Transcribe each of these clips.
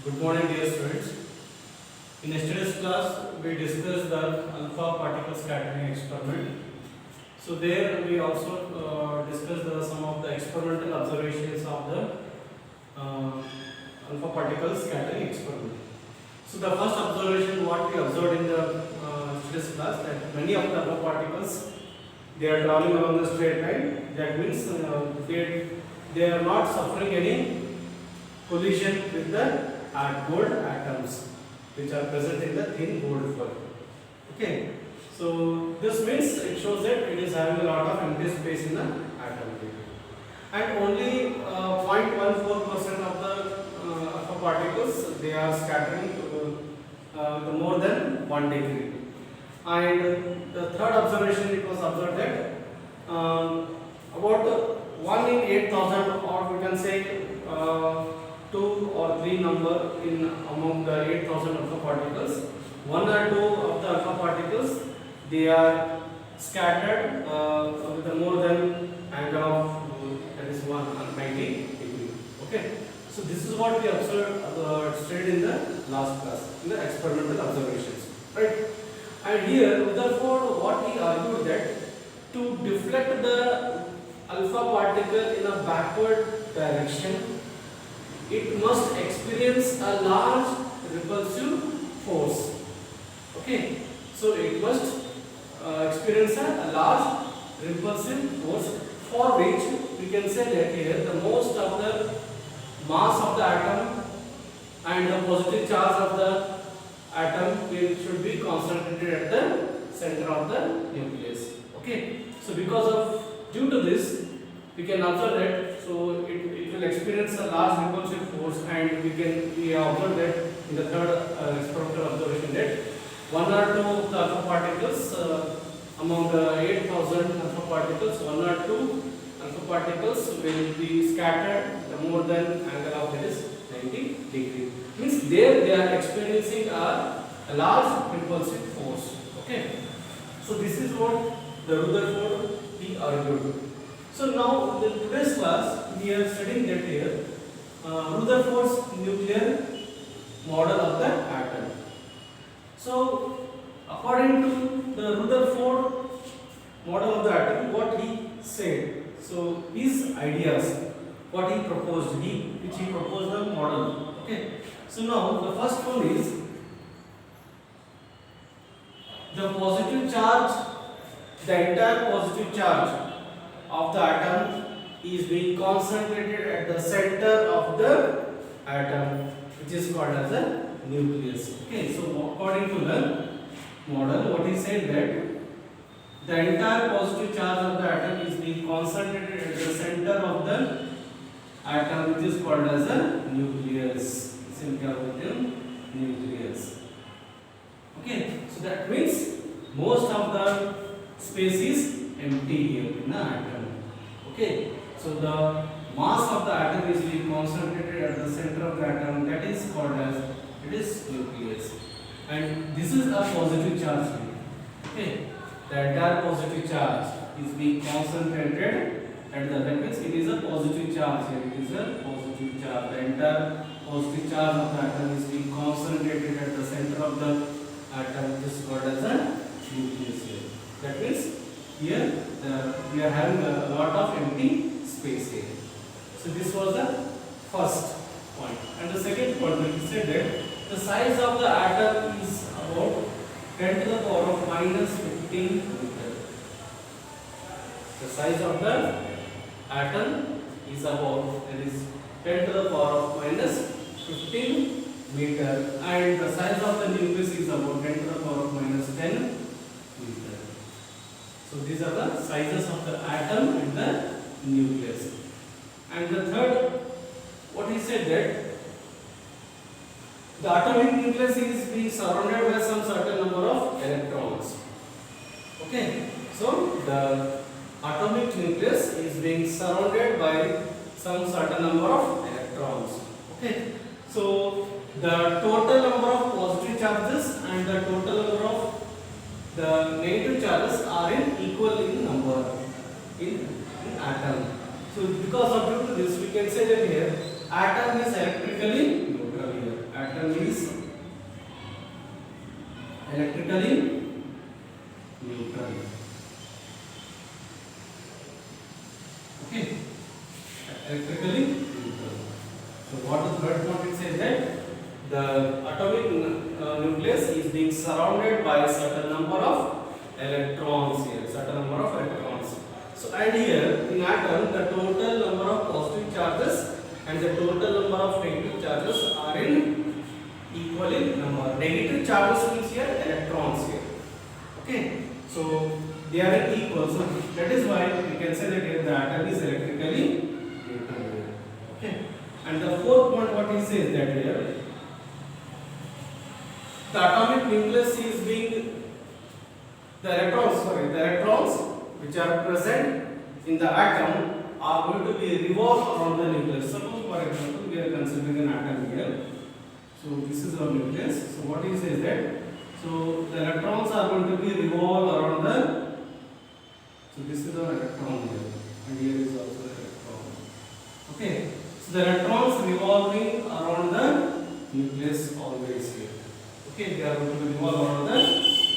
Good morning, dear students. In yesterday's class, we discussed the alpha particle scattering experiment. So there we also discussed some of the experimental observations of the alpha particle scattering experiment. So the first observation, what we observed in the yesterday's class, that many of the alpha particles they are traveling along the straight line. That means they are not suffering any collision with the gold atoms which are present in the thin gold foil. Okay, so this means it shows that it is having a lot of empty space in the atom, and only 0.14% of the alpha particles they are scattering to more than 1 degree. And the third observation, it was observed that about 1 in 8,000, or we can say 2 or 3 number in among the 8,000 alpha particles, 1 or 2 of the alpha particles they are scattered with a more than angle of that is 190 degree. Okay, so this is what we observed studied in the last class in the experimental observations, right? And here Rutherford, what he argued, that to deflect the alpha particle in a backward direction, it must experience a large repulsive force. Okay, so it must experience a large repulsive force, for which we can say that here the most of the mass of the atom and the positive charge of the atom should be concentrated at the center of the nucleus. Okay, so because of due to this, we can observe that it will experience a large repulsive force, and we observe that in the third experimental observation that 1 or 2 of the alpha particles among the 8,000 alpha particles, 1 or 2 alpha particles will be scattered more than angle of that is 90 degree. Means there they are experiencing a large repulsive force. Okay, so this is what the Rutherford he argued. So now in today's class we are studying that here Rutherford's nuclear model of the atom. So according to the Rutherford model of the atom, what he said, so his ideas, what he proposed, which he proposed the model. Okay, so now the first one is the positive charge, the entire positive charge of the atom is being concentrated at the center of the atom, which is called as a nucleus. Okay, so according to the model, what he said, that the entire positive charge of the atom is being concentrated at the center of the atom, which is called as a nucleus. Simply written nucleus. Okay, so that means most of the space is empty here in the atom. Okay, so the mass of the atom is being concentrated at the center of the atom, that is called as it is nucleus, and this is a positive charge here. Okay, the entire positive charge is being concentrated at the, that means it is a positive charge here. It is a positive charge. The entire positive charge of the atom is being concentrated at the center of the atom, which is called as a nucleus here. That means here we are having a lot of empty space here. So this was the first point. And the second point, we said that the size of the atom is about 10 to the power of minus 15 meter. The size of the atom is about, that is 10 to the power of minus 15 meter, and the size of the nucleus is about 10 to the power of minus 10 meter. So these are the sizes of the atom and the nucleus. And the third, what he said, that the atomic nucleus is being surrounded by some certain number of electrons. Okay, so the atomic nucleus is being surrounded by some certain number of electrons. Okay, so the total number of positive charges and the total number of the negative charges are in equal in number in atom. So because of due to this, we can say that here atom is electrically neutral here. electrically neutral. Okay, electrically neutral. So what the third point it says that the atomic nucleus is being surrounded by a certain number of electrons here, certain number of electrons. So and here in atom the total number of positive charges and the total number of negative charges are in equal in number. Negative charges means here electrons here. Okay, so they are equal. So that is why we can say that here the atom is electrically neutral here. Okay, and the fourth point what he says that here the atomic nucleus is being the electrons which are present in the atom are going to be revolved around the nucleus. Suppose for example we are considering an atom here. So this is our nucleus. So what he says that so the electrons are going to be revolved around the so this is our electron here and here is also the electron. Okay, so the electrons revolving around the nucleus always here. Okay, they are going to revolve around the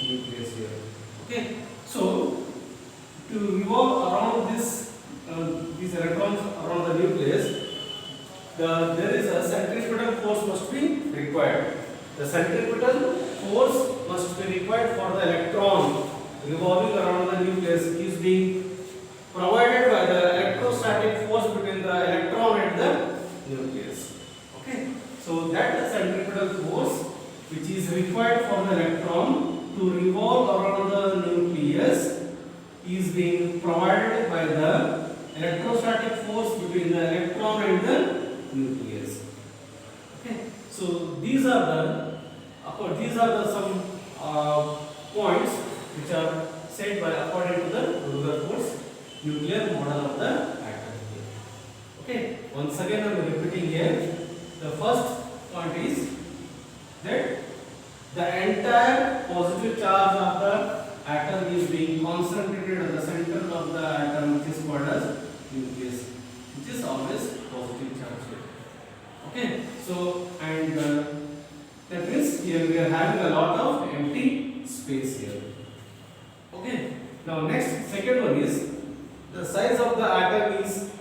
nucleus here. Okay, so to revolve around these electrons around the nucleus, there is a centripetal force must be required. The centripetal force must be required for the electron revolving around the nucleus is being provided by the electrostatic force between the electron and the nucleus. Okay, so that the centripetal force which is required for the electron to revolve around the nucleus is being provided by the electrostatic force between the electron and the nucleus. Okay, so these are the some points which are said by according to the Rutherford's nuclear model of the atom. Okay, once again I am repeating here. The first point is that the entire positive charge of the atom is being concentrated at the center of the atom, which is called as nucleus, which is always positive charge here. Okay, so and that means here we are having a lot of empty space here. Okay, now next second one is the size of the atom is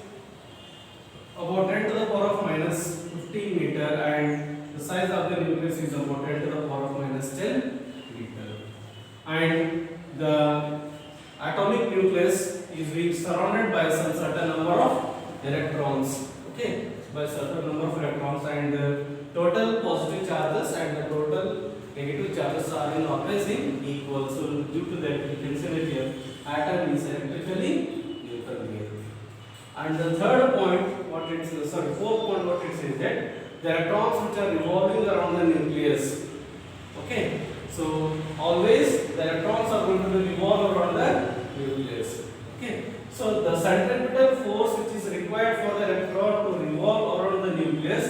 about 10 to the power of minus 15 meter and the size of the nucleus is about 10 to the power of minus 10 meter. And the atomic nucleus is being surrounded by some certain number of electrons. Okay, by certain number of electrons and the total positive charges and the total negative charges are in always in equal. So due to that we can say that here atom is electrically neutral here. And the third point what it says, fourth point what it says that the electrons which are revolving around the nucleus. Okay, so always the electrons are going to revolve around the nucleus. Okay, so the centripetal force which is required for the electron to revolve around the nucleus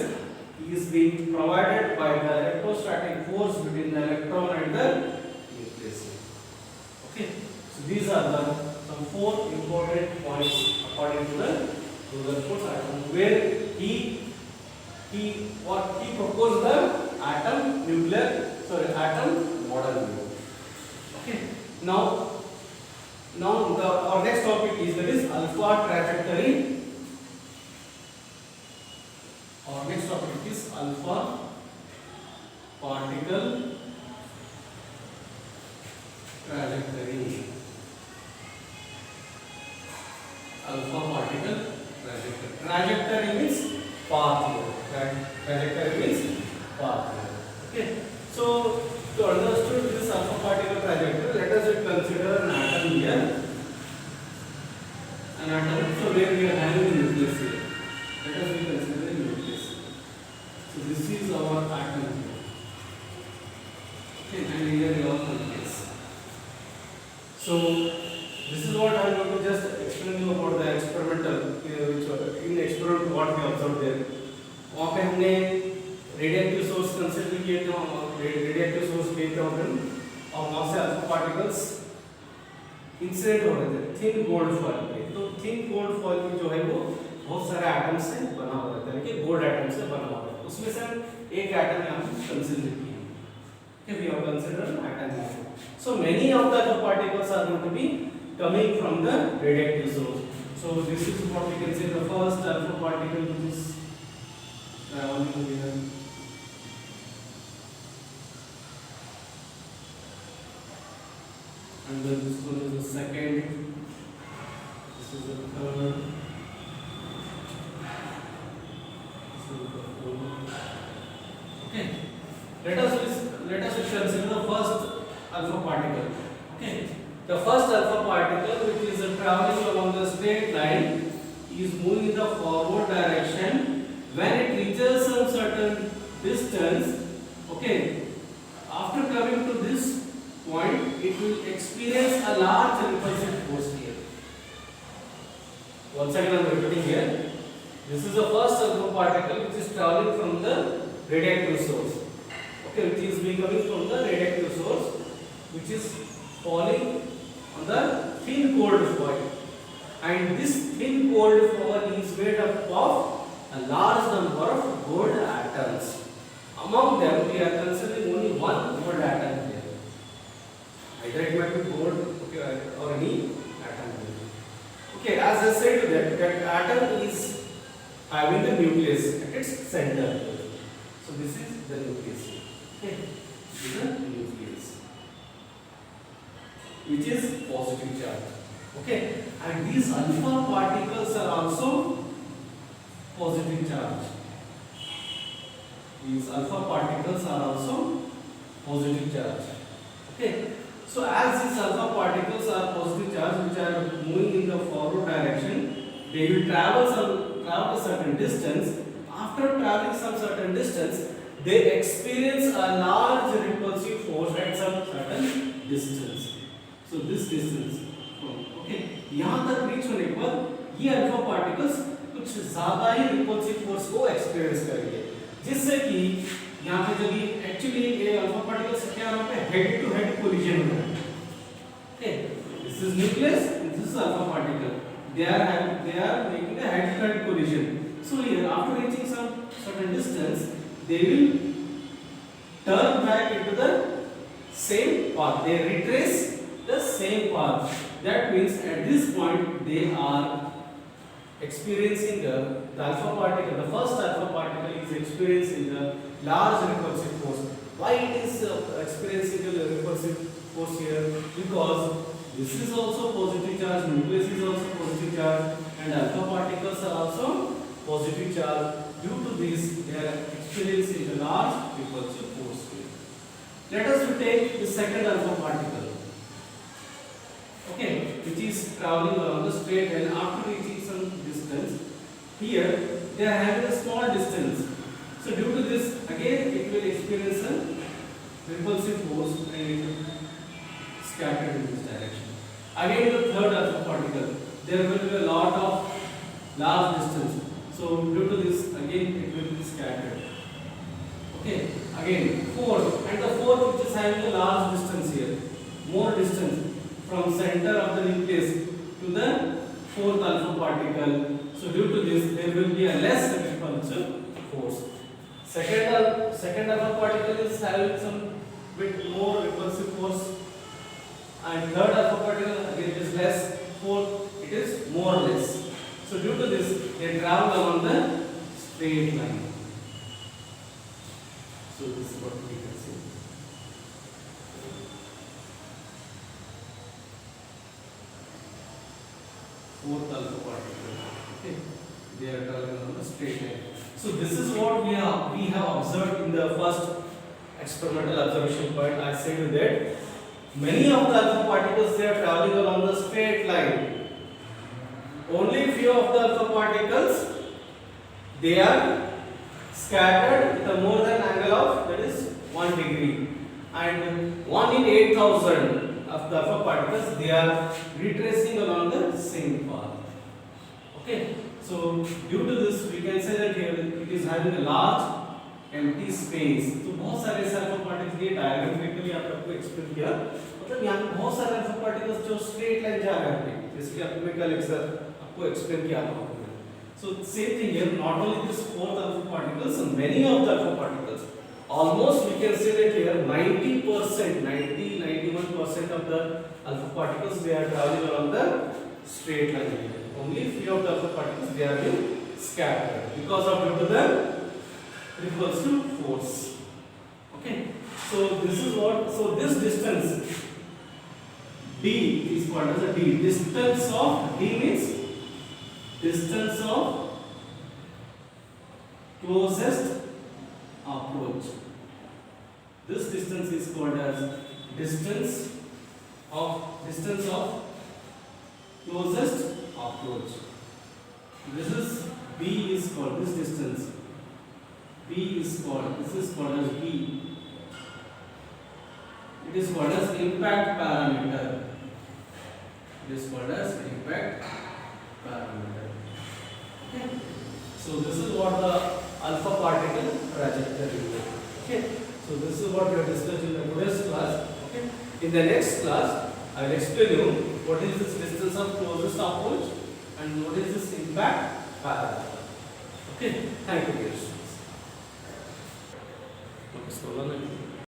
is being provided by the electrostatic force between the electron and the nucleus. Okay, so these are the some four important points according to the Rutherford's atom, where he proposed the atom model. Okay, now our next topic is that is alpha trajectory. Our next topic is alpha particle trajectory. Alpha particle trajectory. Trajectory means path here. Trajectory means path here. Okay. So to understand this alpha particle trajectory, let us consider an atom here. An atom. So where we are having a nucleus here. Let us consider a nucleus. So this is our atom here. Okay, and here we have nucleus. So this is what I am going to just explain you about the experimental, which in experiment what we observed there. वहाँ पे हमने radioactive source consider किए थे, radioactive source लिए थे और वहाँ से अल्फा पार्टिकल्स इंसिडेंट हो रहे थे थिन गोल्ड फॉइल पे। तो थिन गोल्ड फॉइल में जो है वो बहुत सारे एटम से बना हुआ रहता है, कि गोल्ड एटम से बना हुआ है। उसमें से एक एटम यहाँ पे कंसीडर किए। Okay, we have considered atom before. So many of the alpha particles are going to be coming from the radioactive source. So this is what we can say the first alpha particle which is traveling here. And then this one is the second. This is the third. This is the fourth. Okay. Let us consider the first alpha particle. Okay. The first alpha particle, which is traveling along the straight line, is moving in the forward direction. When it reaches some certain distance, okay, after coming to this point, it will experience a large repulsive force here. Once again, I am repeating here. This is the first alpha particle which is traveling from the radioactive source. Okay, which is coming from the radioactive source, which is falling on the thin cold foil, and this thin cold foil is made up of a large number of gold atoms. Among them, we are considering only one gold atom here. Either it might be gold, okay, or any atom here. Okay, as I said, that atom is having the nucleus at its center. So this is the nucleus. Okay, this is the nucleus, which is positive charge. Okay, and these alpha particles are also positive charge. These alpha particles are also positive charge. Okay, so as these alpha particles are positive charge, which are moving in the forward direction, they will travel a certain distance. After traveling some certain distance, they experience a large repulsive force at some certain distance. So this distance, okay, यहाँ तक reach होने के बाद ये alpha particles कुछ ज़्यादा ही repulsive force को experience करेंगे, जिससे कि यहाँ पे जब ये एक्चुअली ये अल्फा पार्टिकल्स क्या यहाँ पे हेड टू हेड कोलिजन हो रहा है. Okay, this is nucleus, this is alpha particle. They are making a head to head collision. So here, after reaching some certain distance, they will turn back into the same path. They retrace the same path. That means at this point they are experiencing the alpha particle. The first alpha particle is experiencing the large repulsive force. Why it is experiencing the repulsive force here? Because this is also positive charge, nucleus is also positive charge, and alpha particles are also positive charge. Due to this, they are experiencing a large repulsive force here. Let us take the second alpha particle, okay, which is traveling along the straight line. After reaching some distance, here they are having a small distance. So due to this, again it will experience a repulsive force and it will scatter in this direction. Again the third alpha particle, there will be a lot of large distance. So due to this, again it will be scattered. Okay, again fourth, and the fourth which is having a large distance here, more distance from center of the nucleus to the fourth alpha particle. So due to this, there will be a less repulsive force. Second alpha particle is having some bit more repulsive force, and third alpha particle again is less. Fourth, it is more or less. So due to this, they travel along the straight line. So this is what we can see. Fourth alpha particle. Okay, they are traveling along the straight line. So this is what we have observed in the first experimental observation point. I said that many of the alpha particles, they are traveling along the straight line. Only few of the alpha particles, they are scattered with a more than angle of, that is, 1 degree, and 1 in 8,000 of the alpha particles, they are retracing along the same path. Okay, so due to this, we can say that here it is having a large empty space. तो बहुत सारे ऐसे alpha particles, ये diagrammatically आपको explain किया, मतलब यहाँ पे बहुत सारे alpha particles जो straight line जा रहे हैं, जैसे कि आपने कल आपको एक्सप्लेन किया था. So same thing here, not only this fourth alpha particles, many of the alpha particles, almost we can see that here 90%, 91% of the alpha particles they are traveling along the straight line here. Only few of the alpha particles they are being scattered because of due to the repulsive force. Okay, so this is what, so this distance d is called as a d. Distance of d means distance of closest approach. This distance is called as distance of closest approach. This is b is called, this distance b is called, this is called as b. It is called as impact parameter. It is called as impact parameter. Okay. So this is what the alpha particle trajectory is. Okay. So this is what we have discussed in the today's class. Okay. In the next class, I will explain you what is this distance of closest approach and what is this impact parameter. Okay. Thank you, dear students. Okay, so